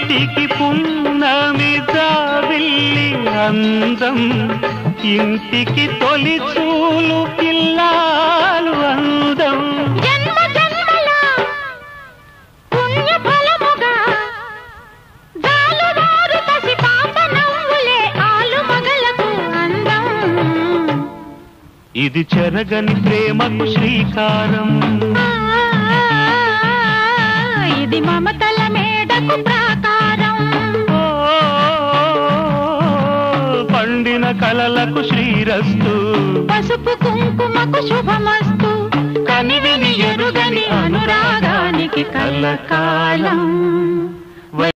ఇంటికి పున్నమి జాబిల్లి అందం ఇంటికి తొలి చూలు పిల్లాలు అందం జన్మ జన్మల పుణ్య ఫలముగా జాలువారు పసి పాప నవ్వులే ఆలు మగలకు అందం ఇది చెరగని ప్రేమకు శ్రీకారం ఇది మమతల మేడకు ప్రాకారం పండిన కలలకు శ్రీరస్తు పసుపు కుంకుమకు శుభమస్తు కనివిని ఎరుగని అనురాగానికి కలకాలం